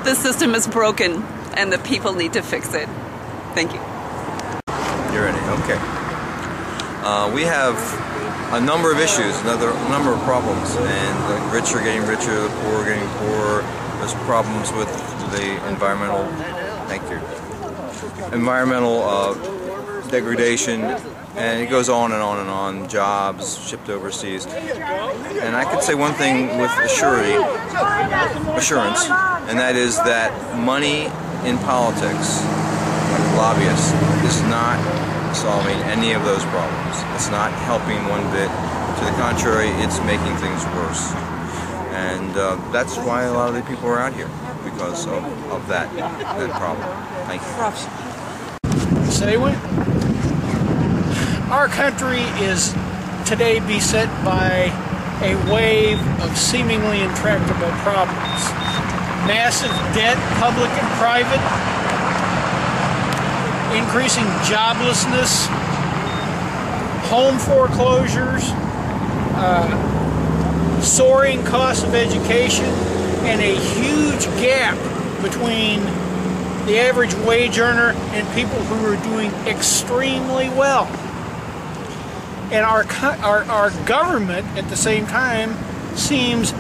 The system is broken and the people need to fix it. Thank you. You're ready, okay. We have a number of issues, another number of problems, and the rich are getting richer, the poor are getting poorer. There's problems with the environmental, environmental degradation, and it goes on and on and on. Jobs shipped overseas, and I could say one thing with assurance, and that is that money in politics, lobbyists, is not solving any of those problems. It's not helping one bit. To the contrary, it's making things worse. And that's why a lot of the people are out here, because of that problem. Thank you. Say what? Our country is today beset by a wave of seemingly intractable problems. Massive debt, public and private, increasing joblessness, home foreclosures, soaring costs of education, and a huge gap between the average wage earner and people who are doing extremely well. And our government, at the same time, seems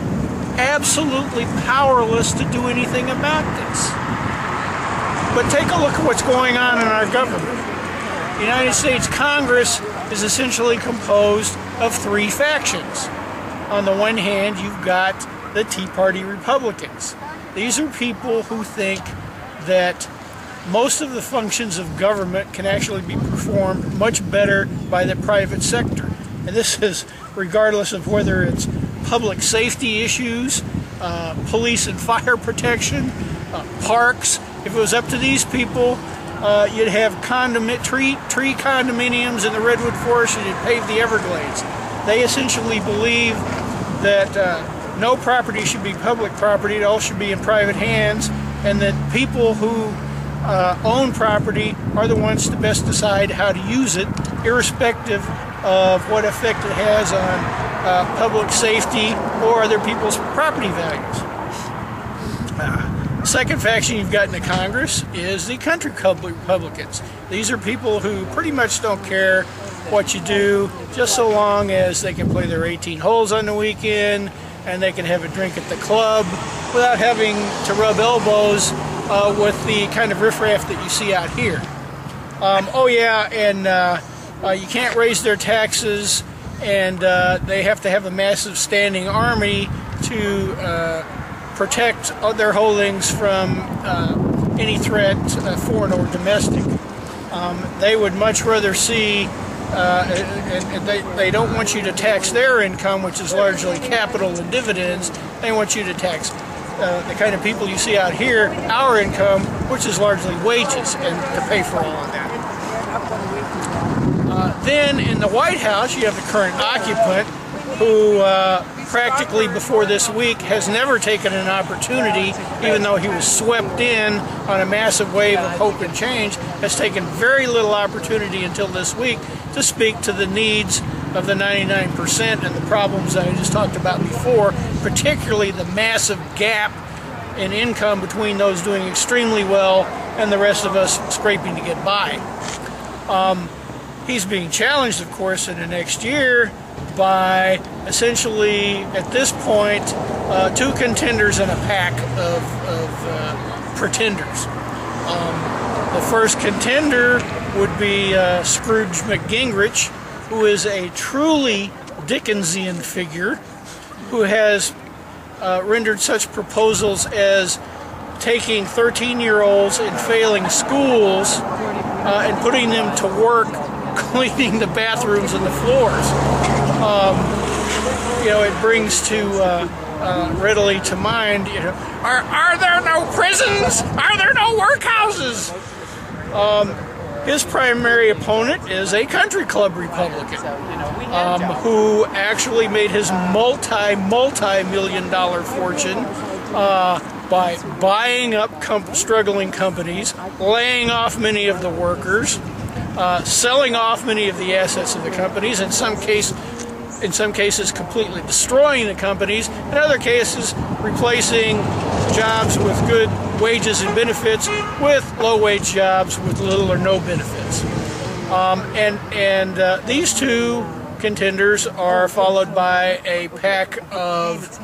absolutely powerless to do anything about this. But take a look at what's going on in our government. The United States Congress is essentially composed of three factions. On the one hand, you've got the Tea Party Republicans. These are people who think that most of the functions of government can actually be performed much better by the private sector. And this is regardless of whether it's public safety issues, police and fire protection, parks. If it was up to these people, you'd have tree condominiums in the Redwood Forest, and you'd pave the Everglades. They essentially believe that no property should be public property, it all should be in private hands, and that people who own property are the ones to best decide how to use it, irrespective of what effect it has on public safety or other people's property values. Second faction you've got in the Congress is the country club Republicans. These are people who pretty much don't care what you do, just so long as they can play their 18 holes on the weekend and they can have a drink at the club without having to rub elbows with the kind of riffraff that you see out here. You can't raise their taxes, and they have to have a massive standing army to protect their holdings from any threat, foreign or domestic. They would much rather see, and they don't want you to tax their income, which is largely capital and dividends. They want you to tax the kind of people you see out here, our income, which is largely wages, and to pay for all of that. Then in the White House, you have the current occupant, who practically before this week has never taken an opportunity, even though he was swept in on a massive wave of hope and change, has taken very little opportunity until this week to speak to the needs of the 99% and the problems that I just talked about before, particularly the massive gap in income between those doing extremely well and the rest of us scraping to get by. He's being challenged, of course, in the next year by essentially, at this point, two contenders and a pack of pretenders. The first contender would be Scrooge McGingrich, who is a truly Dickensian figure who has rendered such proposals as taking 13-year-olds in failing schools and putting them to work cleaning the bathrooms and the floors. It brings to readily to mind, are there no prisons? Are there no workhouses? His primary opponent is a country club Republican who actually made his multi-million-dollar fortune by buying up struggling companies, laying off many of the workers, selling off many of the assets of the companies, in some cases completely destroying the companies, in other cases replacing jobs with good wages and benefits with low-wage jobs with little or no benefits. These two contenders are followed by a pack of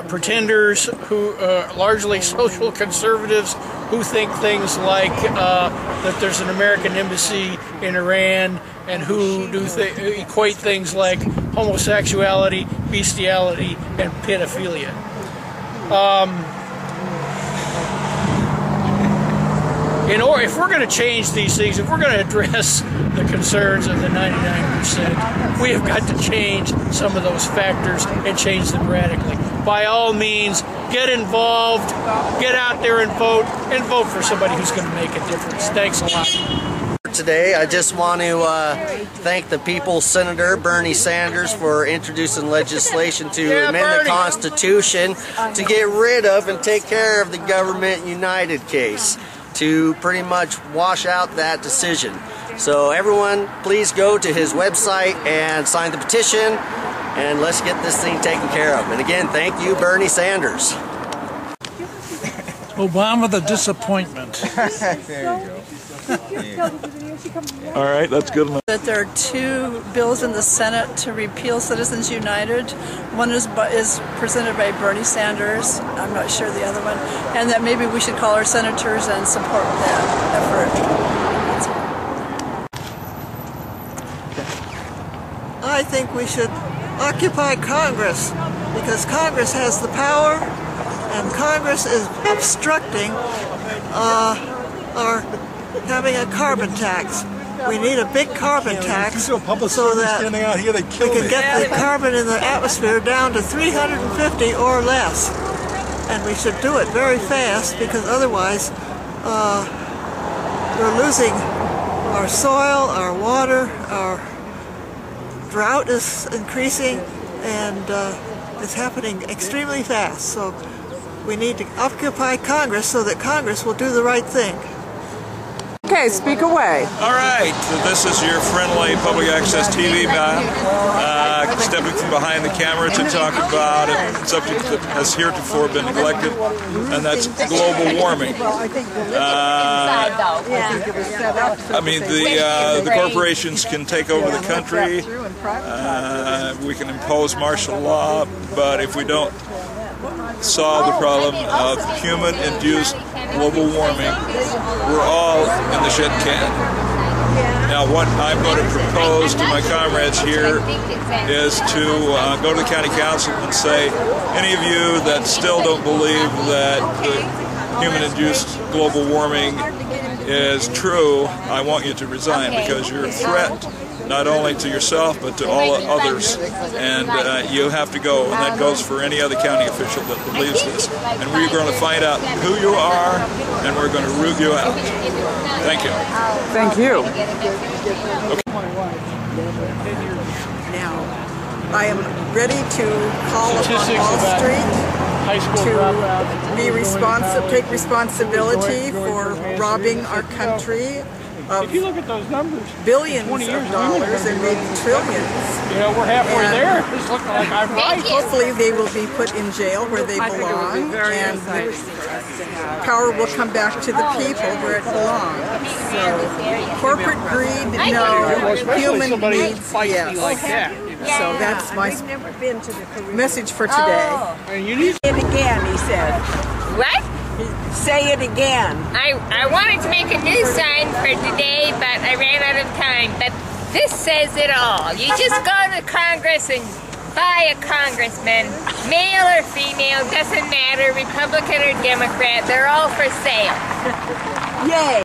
pretenders who are largely social conservatives who think things like that there's an American embassy in Iran, and who equate things like homosexuality, bestiality, and pedophilia. If we're going to change these things, if we're going to address the concerns of the 99%, we have got to change some of those factors and change them radically. By all means, get involved, get out there and vote for somebody who's going to make a difference. Thanks a lot. Today, I just want to thank the People's Senator Bernie Sanders for introducing legislation to amend the Constitution to get rid of and take care of the Government United case, to pretty much wash out that decision. So everyone, please go to his website and sign the petition, and let's get this thing taken care of. And again, thank you, Bernie Sanders. Obama the disappointment. There you go. All right, that's good enough. That there are two bills in the Senate to repeal Citizens United. One is presented by Bernie Sanders. I'm not sure the other one. And that maybe we should call our senators and support that effort. I think we should occupy Congress, because Congress has the power, and Congress is obstructing our having a carbon tax. We need a big carbon tax so that we can get the carbon in the atmosphere down to 350 or less. And we should do it very fast, because otherwise we're losing our soil, our water, our drought is increasing, and it's happening extremely fast. So we need to occupy Congress so that Congress will do the right thing. Okay, speak away. All right, this is your friendly public access TV man, stepping from behind the camera to talk about a subject that has heretofore been neglected, and that's global warming. I mean, the corporations can take over the country, we can impose martial law, but if we don't solve the problem of human-induced global warming, we're all in the shit can. Now, what I'm going to propose to my comrades here is to go to the county council and say, any of you that still don't believe that the human-induced global warming is true, I want you to resign, because you're a threat not only to yourself but to all others, and you have to go, and that goes for any other county official that believes this. And we're going to find out who you are, and we're going to root you out. Thank you. Thank you. Okay. Now, I am ready to call upon Wall Street to take responsibility for robbing our country of billions of dollars and maybe trillions. You know, we're halfway there. It's looking like I'm right. Hopefully they will be put in jail where they belong, and power will come back to the people where it belongs. So, corporate greed, no. Human needs, yes. Like that. So that's my message for today. And you need Say it again, he said. What? Say it again. I wanted to make a new sign for today, but I ran out of time. But this says it all. You just go to Congress and buy a congressman, male or female, doesn't matter, Republican or Democrat, they're all for sale. Yay!